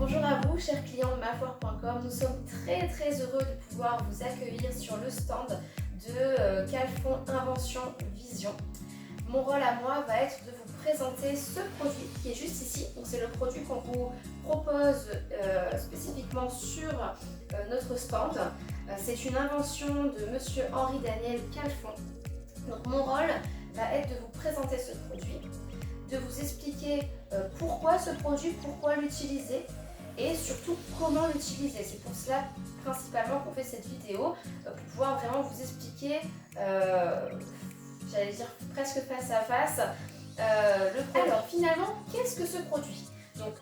Bonjour à vous, chers clients de mafoire.com. Nous sommes très heureux de pouvoir vous accueillir sur le stand de Calfon Invention Vision. Mon rôle à moi va être de vous présenter ce produit qui est juste ici. Donc c'est le produit qu'on vous propose spécifiquement sur notre stand. C'est une invention de monsieur Henri-Daniel Calfon. Donc mon rôle va être de vous présenter ce produit, de vous expliquer pourquoi ce produit, pourquoi l'utiliser et surtout comment l'utiliser. C'est pour cela principalement qu'on fait cette vidéo, pour pouvoir vraiment vous expliquer, j'allais dire presque face à face, le produit. Alors finalement, qu'est-ce que ce produit? Donc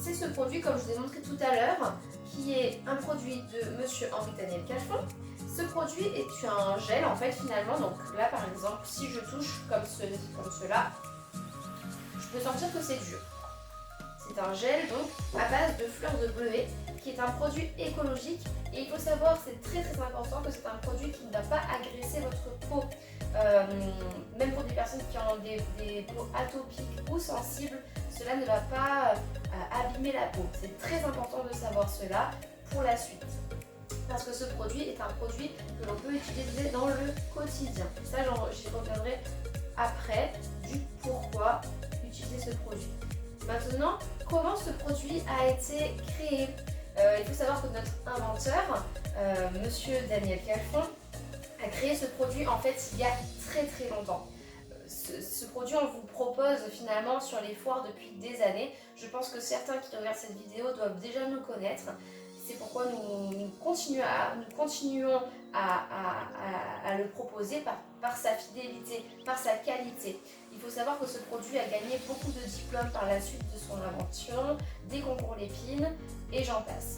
c'est ce produit, comme je vous ai montré tout à l'heure, qui est un produit de monsieur Henri-Daniel Calfon. Ce produit est un gel en fait finalement. Donc là par exemple, si je touche comme cela, je peux sentir que c'est dur. C'est un gel donc à base de fleurs de bleuet qui est un produit écologique, et il faut savoir, c'est très important, que c'est un produit qui ne va pas agresser votre peau. Même pour des personnes qui ont des peaux atopiques ou sensibles, cela ne va pas abîmer la peau. C'est très important de savoir cela pour la suite. Parce que ce produit est un produit que l'on peut utiliser dans le quotidien. Ça, j'y reviendrai après du pourquoi utiliser ce produit. Maintenant, comment ce produit a été créé? Il faut savoir que notre inventeur, monsieur Daniel Calfon, a créé ce produit en fait il y a très longtemps. Ce produit, on vous propose finalement sur les foires depuis des années. Je pense que certains qui regardent cette vidéo doivent déjà nous connaître. C'est pourquoi nous continuons à le proposer par sa fidélité, par sa qualité. Il faut savoir que ce produit a gagné beaucoup de diplômes par la suite de son invention, des concours Lépine et j'en passe.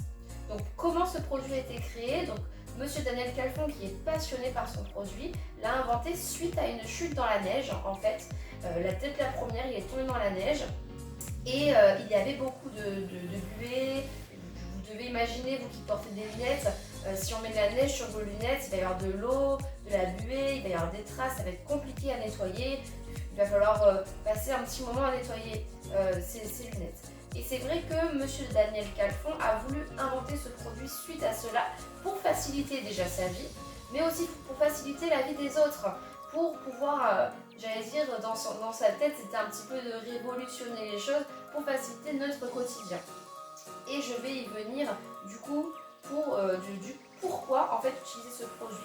Donc comment ce produit a été créé? Donc monsieur Daniel Calfon, qui est passionné par son produit, l'a inventé suite à une chute dans la neige. En fait, la première, il est tombé dans la neige et il y avait beaucoup de buée. Vous devez imaginer, vous qui portez des lunettes, si on met de la neige sur vos lunettes, il va y avoir de l'eau, de la buée, il va y avoir des traces, ça va être compliqué à nettoyer. Il va falloir passer un petit moment à nettoyer ces lunettes. Et c'est vrai que monsieur Daniel Calfon a voulu inventer ce produit suite à cela pour faciliter déjà sa vie, mais aussi pour faciliter la vie des autres, pour pouvoir, j'allais dire, dans sa tête, c'était un petit peu de révolutionner les choses pour faciliter notre quotidien. Et je vais y venir du coup pour du pourquoi en fait utiliser ce produit.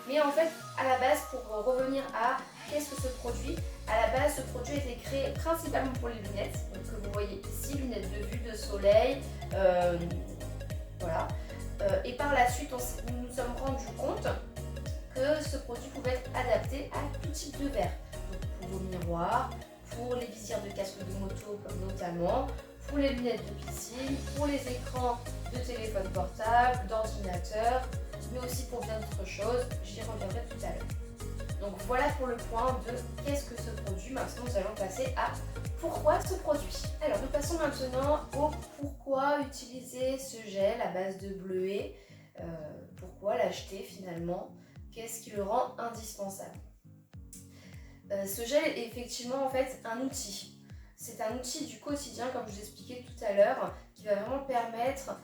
Mais en fait, à la base, pour revenir à qu'est-ce que ce produit, à la base, ce produit a été créé principalement pour les lunettes, donc que vous voyez ici, lunettes de vue, de soleil, voilà. Et par la suite, nous nous sommes rendus compte que ce produit pouvait être adapté à tout type de verre. Donc pour vos miroirs, pour les visières de casque de moto notamment, pour les lunettes de piscine, pour les écrans de téléphone portable, d'ordinateur, mais aussi pour bien d'autres choses, j'y reviendrai tout à l'heure. Donc voilà pour le point de qu'est-ce que ce produit. Maintenant nous allons passer à pourquoi ce produit. Alors nous passons maintenant au pourquoi utiliser ce gel à base de bleuet, pourquoi l'acheter finalement, qu'est-ce qui le rend indispensable. Ce gel est effectivement en fait un outil. C'est un outil du quotidien, comme je vous expliquais tout à l'heure, qui va vraiment permettre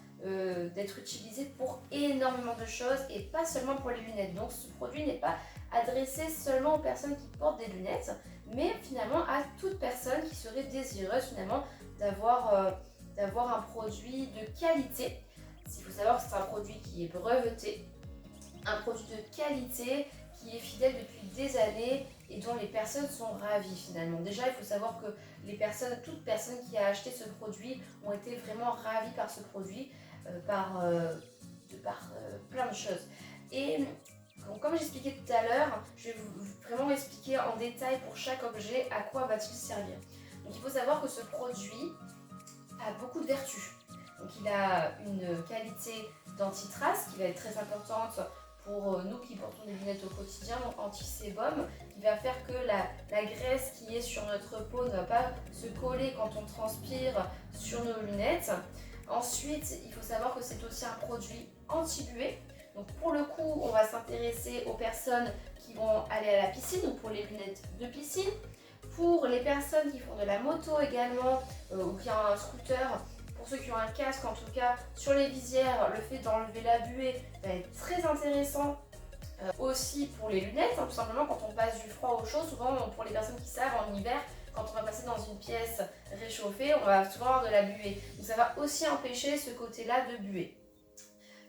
d'être utilisé pour énormément de choses et pas seulement pour les lunettes. Donc ce produit n'est pas adressé seulement aux personnes qui portent des lunettes, mais finalement à toute personne qui serait désireuse finalement d'avoir un produit de qualité. Il faut savoir que c'est un produit qui est breveté, un produit de qualité qui est fidèle depuis des années et dont les personnes sont ravies finalement. Déjà, il faut savoir que toute personne qui a acheté ce produit ont été vraiment ravies par ce produit, par plein de choses. Et comme j'expliquais tout à l'heure, je vais vraiment expliquer en détail pour chaque objet à quoi va-t-il servir. Donc il faut savoir que ce produit a beaucoup de vertus. Donc il a une qualité d'anti-trace qui va être très importante pour nous qui portons des lunettes au quotidien, donc anti-sébum, qui va faire que la graisse qui est sur notre peau ne va pas se coller quand on transpire sur nos lunettes. Ensuite, il faut savoir que c'est aussi un produit anti-buée. Donc pour le coup, on va s'intéresser aux personnes qui vont aller à la piscine ou pour les lunettes de piscine. Pour les personnes qui font de la moto également ou qui ont un scooter, pour ceux qui ont un casque en tout cas, sur les visières, le fait d'enlever la buée va être très intéressant. Aussi pour les lunettes, hein, tout simplement quand on passe du froid au chaud, souvent pour les personnes qui savent en hiver, quand on va passer dans une pièce réchauffée, on va souvent avoir de la buée. Donc ça va aussi empêcher ce côté-là de buée.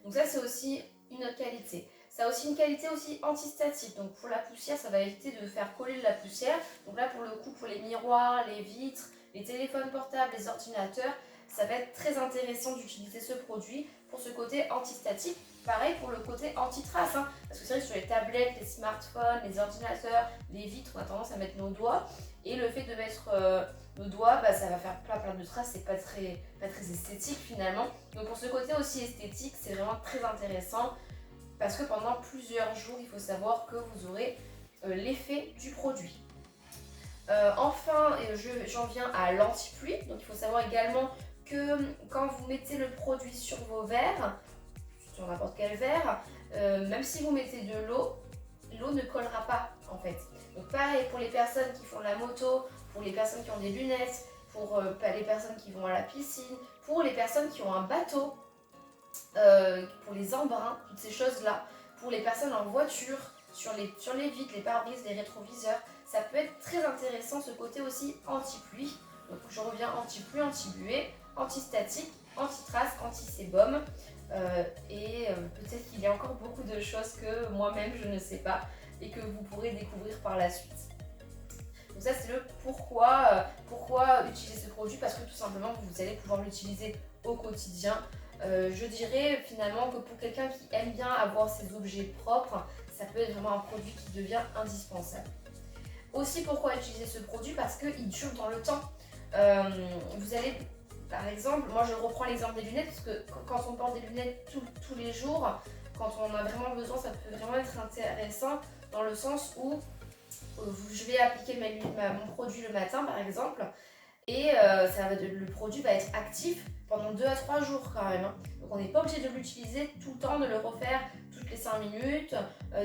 Donc ça c'est aussi une autre qualité. Ça a aussi une qualité aussi antistatique. Donc pour la poussière, ça va éviter de faire coller de la poussière. Donc là pour le coup, pour les miroirs, les vitres, les téléphones portables, les ordinateurs, ça va être très intéressant d'utiliser ce produit pour ce côté antistatique. Pareil pour le côté anti-trace, hein, parce que c'est vrai que sur les tablettes, les smartphones, les ordinateurs, les vitres, on a tendance à mettre nos doigts. Et le fait de mettre nos doigts, bah, ça va faire plein de traces, c'est pas très esthétique finalement. Donc pour ce côté aussi esthétique, c'est vraiment très intéressant. Parce que pendant plusieurs jours, il faut savoir que vous aurez l'effet du produit. Enfin, j'en viens à l'anti-pluie. Donc il faut savoir également que quand vous mettez le produit sur vos verres, sur n'importe quel verre, même si vous mettez de l'eau, l'eau ne collera pas en fait. Donc pareil pour les personnes qui font de la moto, pour les personnes qui ont des lunettes, pour les personnes qui vont à la piscine, pour les personnes qui ont un bateau, pour les embruns, toutes ces choses-là, pour les personnes en voiture, sur les vitres, les pare-brises, les rétroviseurs, ça peut être très intéressant ce côté aussi anti-pluie. Donc je reviens anti-pluie, anti-buée, anti-statique, anti-trace, anti-sébum. Et peut-être qu'il y a encore beaucoup de choses que moi-même je ne sais pas et que vous pourrez découvrir par la suite. Donc ça c'est le pourquoi utiliser ce produit, parce que tout simplement vous allez pouvoir l'utiliser au quotidien. Je dirais finalement que pour quelqu'un qui aime bien avoir ses objets propres, ça peut être vraiment un produit qui devient indispensable. Aussi pourquoi utiliser ce produit, parce qu'il dure dans le temps. Vous allez, par exemple, moi je reprends l'exemple des lunettes, parce que quand on porte des lunettes tous les jours, quand on a vraiment besoin, ça peut vraiment être intéressant dans le sens où je vais appliquer mon produit le matin par exemple, et le produit va être actif pendant 2 à 3 jours quand même. Hein. Donc on n'est pas obligé de l'utiliser tout le temps, de le refaire toutes les 5 minutes,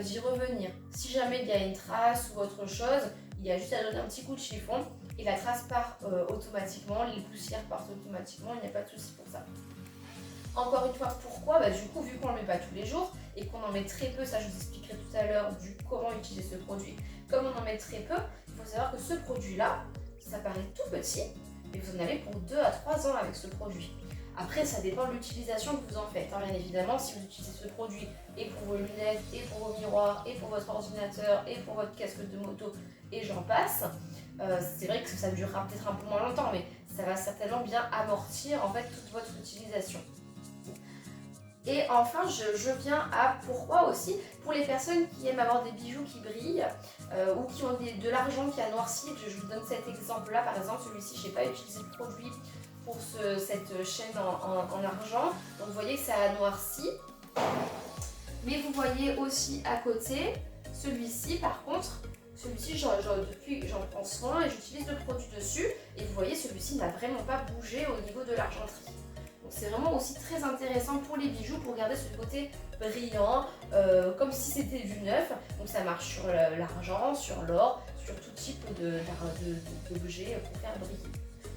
d'y revenir. Si jamais il y a une trace ou autre chose, il y a juste à donner un petit coup de chiffon et la trace part automatiquement, les poussières partent automatiquement, il n'y a pas de souci pour ça. Encore une fois, pourquoi ? Du coup, vu qu'on ne le met pas tous les jours et qu'on en met très peu, ça je vous expliquerai tout à l'heure comment utiliser ce produit. Comme on en met très peu, il faut savoir que ce produit-là, ça paraît tout petit, mais vous en avez pour 2 à 3 ans avec ce produit. Après, ça dépend de l'utilisation que vous en faites. Hein, bien évidemment, si vous utilisez ce produit et pour vos lunettes, et pour vos miroirs, et pour votre ordinateur, et pour votre casque de moto, et j'en passe, c'est vrai que ça durera peut-être un peu moins longtemps, mais ça va certainement bien amortir en fait toute votre utilisation. Et enfin, je viens à pourquoi aussi, pour les personnes qui aiment avoir des bijoux qui brillent ou qui ont de l'argent qui a noirci. Je vous donne cet exemple-là, par exemple, celui-ci, je n'ai pas utilisé le produit pour cette chaîne en argent. Donc vous voyez que ça a noirci. Mais vous voyez aussi à côté, celui-ci par contre, celui-ci depuis j'en prends soin et j'utilise le produit dessus. Et vous voyez, celui-ci n'a vraiment pas bougé au niveau de l'argenterie. Donc c'est vraiment aussi très intéressant pour les bijoux, pour garder ce côté brillant, comme si c'était du neuf. Donc ça marche sur l'argent, sur l'or, sur tout type d'objet pour faire briller.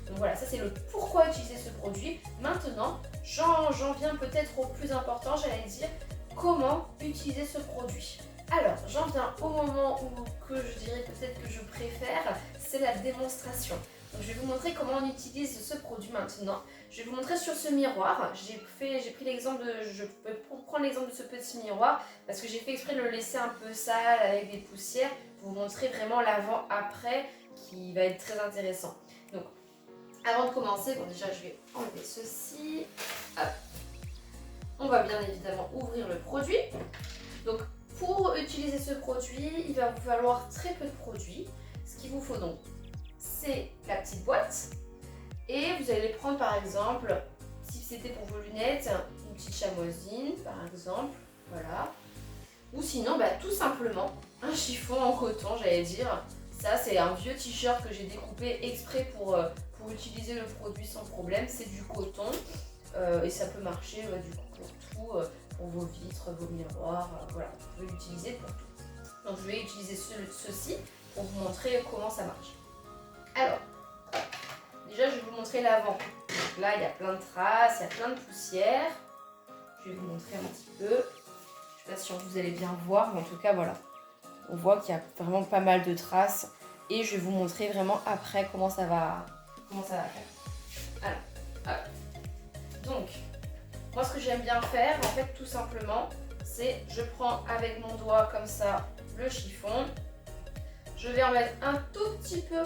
Donc voilà, ça c'est le pourquoi utiliser ce produit. Maintenant, j'en viens peut-être au plus important, j'allais dire, comment utiliser ce produit. Alors, j'en viens au moment que je dirais peut-être que je préfère, c'est la démonstration. Donc, je vais vous montrer comment on utilise ce produit maintenant. Je vais vous montrer sur ce miroir. J'ai pris l'exemple je peux prendre l'exemple de ce petit miroir parce que j'ai fait exprès de le laisser un peu sale avec des poussières pour vous montrer vraiment l'avant-après qui va être très intéressant. Donc, avant de commencer, bon déjà je vais enlever ceci. Hop. On va bien évidemment ouvrir le produit. Donc, pour utiliser ce produit, il va vous falloir très peu de produits. Ce qu'il vous faut donc, c'est la petite boîte. Et vous allez prendre par exemple, si c'était pour vos lunettes, une petite chamoisine par exemple. Voilà. Ou sinon, tout simplement, un chiffon en coton, j'allais dire. Ça, c'est un vieux t-shirt que j'ai découpé exprès pour utiliser le produit sans problème. C'est du coton et ça peut marcher du coup pour tout. Pour vos vitres, vos miroirs, voilà, vous pouvez l'utiliser pour tout. Donc je vais utiliser ceci pour vous montrer comment ça marche. Alors, déjà déjà je vais vous montrer l'avant. Donc là il y a plein de traces, il y a plein de poussière. Je vais vous montrer un petit peu. Je ne sais pas si vous allez bien voir, mais en tout cas voilà. On voit qu'il y a vraiment pas mal de traces. Et je vais vous montrer vraiment après comment ça va faire. Alors. Donc, moi ce que j'aime bien faire, en fait tout simplement, c'est je prends avec mon doigt comme ça le chiffon. Je vais en mettre un tout petit peu.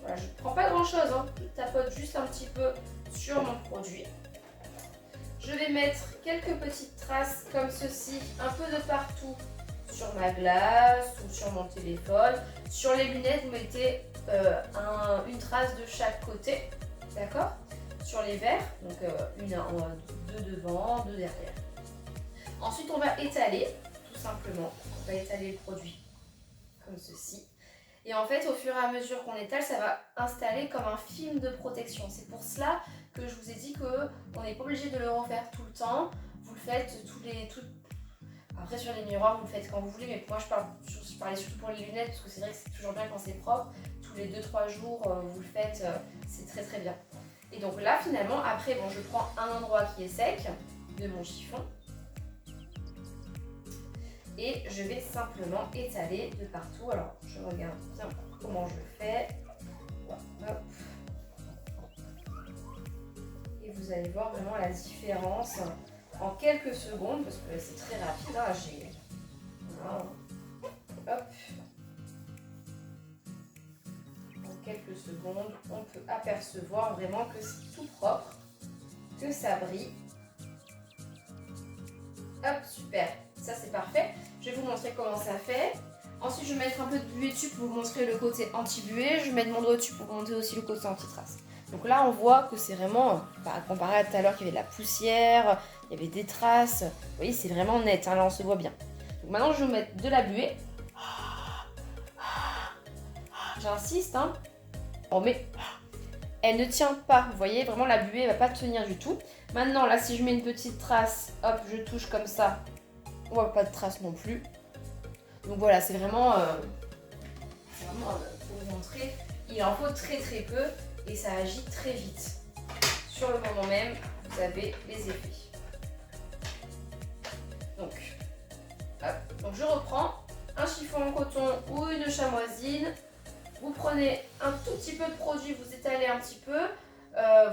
Voilà, je ne prends pas grand chose, hein. Je tapote juste un petit peu sur mon produit. Je vais mettre quelques petites traces comme ceci, un peu de partout sur ma glace ou sur mon téléphone. Sur les lunettes, vous mettez une trace de chaque côté, d'accord? Sur les verres, donc deux devant, deux derrière. Ensuite, on va étaler, tout simplement. On va étaler le produit comme ceci. Et en fait, au fur et à mesure qu'on étale, ça va installer comme un film de protection. C'est pour cela que je vous ai dit qu'on n'est pas obligé de le refaire tout le temps. Vous le faites Après, sur les miroirs, vous le faites quand vous voulez. Mais moi, je parlais surtout pour les lunettes, parce que c'est vrai que c'est toujours bien quand c'est propre. Tous les 2-3 jours, vous le faites, c'est très très bien. Et donc là, finalement, après, bon, je prends un endroit qui est sec de mon chiffon. Et je vais simplement étaler de partout. Alors, je regarde bien comment je fais. Hop. Et vous allez voir vraiment la différence en quelques secondes, parce que c'est très rapide. Hein, voilà. Hop. En quelques secondes, on peut apercevoir vraiment que c'est tout propre, que ça brille. Hop, super. Ça, c'est parfait. Je vais vous montrer comment ça fait. Ensuite, je vais mettre un peu de buée dessus pour vous montrer le côté anti-buée. Je vais mettre mon doigt dessus pour vous montrer aussi le côté anti-trace. Donc là, on voit que c'est vraiment, comparé à tout à l'heure, qu'il y avait de la poussière, il y avait des traces. Vous voyez, c'est vraiment net. Hein, là, on se voit bien. Donc maintenant, je vais vous mettre de la buée. J'insiste. Hein. Oh, mais elle ne tient pas. Vous voyez, vraiment, la buée ne va pas tenir du tout. Maintenant, là, si je mets une petite trace, hop, je touche comme ça. On voit pas de traces non plus. Donc voilà, c'est vraiment pour vous montrer, il en faut très très peu et ça agit très vite. Sur le moment même, vous avez les effets. Donc je reprends un chiffon en coton ou une chamoisine. Vous prenez un tout petit peu de produit, vous étalez un petit peu.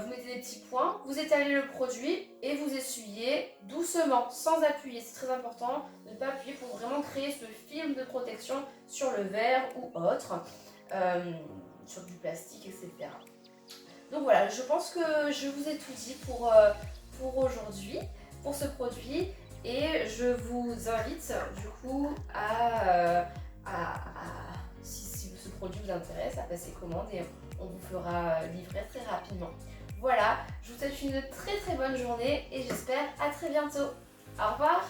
Vous mettez des petits points, vous étalez le produit et vous essuyez doucement, sans appuyer. C'est très important de ne pas appuyer pour vraiment créer ce film de protection sur le verre ou autre, sur du plastique, etc. Donc voilà, je pense que je vous ai tout dit pour aujourd'hui, pour ce produit. Et je vous invite du coup si ce produit vous intéresse, à passer commande et on vous fera livrer très rapidement. Voilà, je vous souhaite une très très bonne journée et j'espère à très bientôt. Au revoir!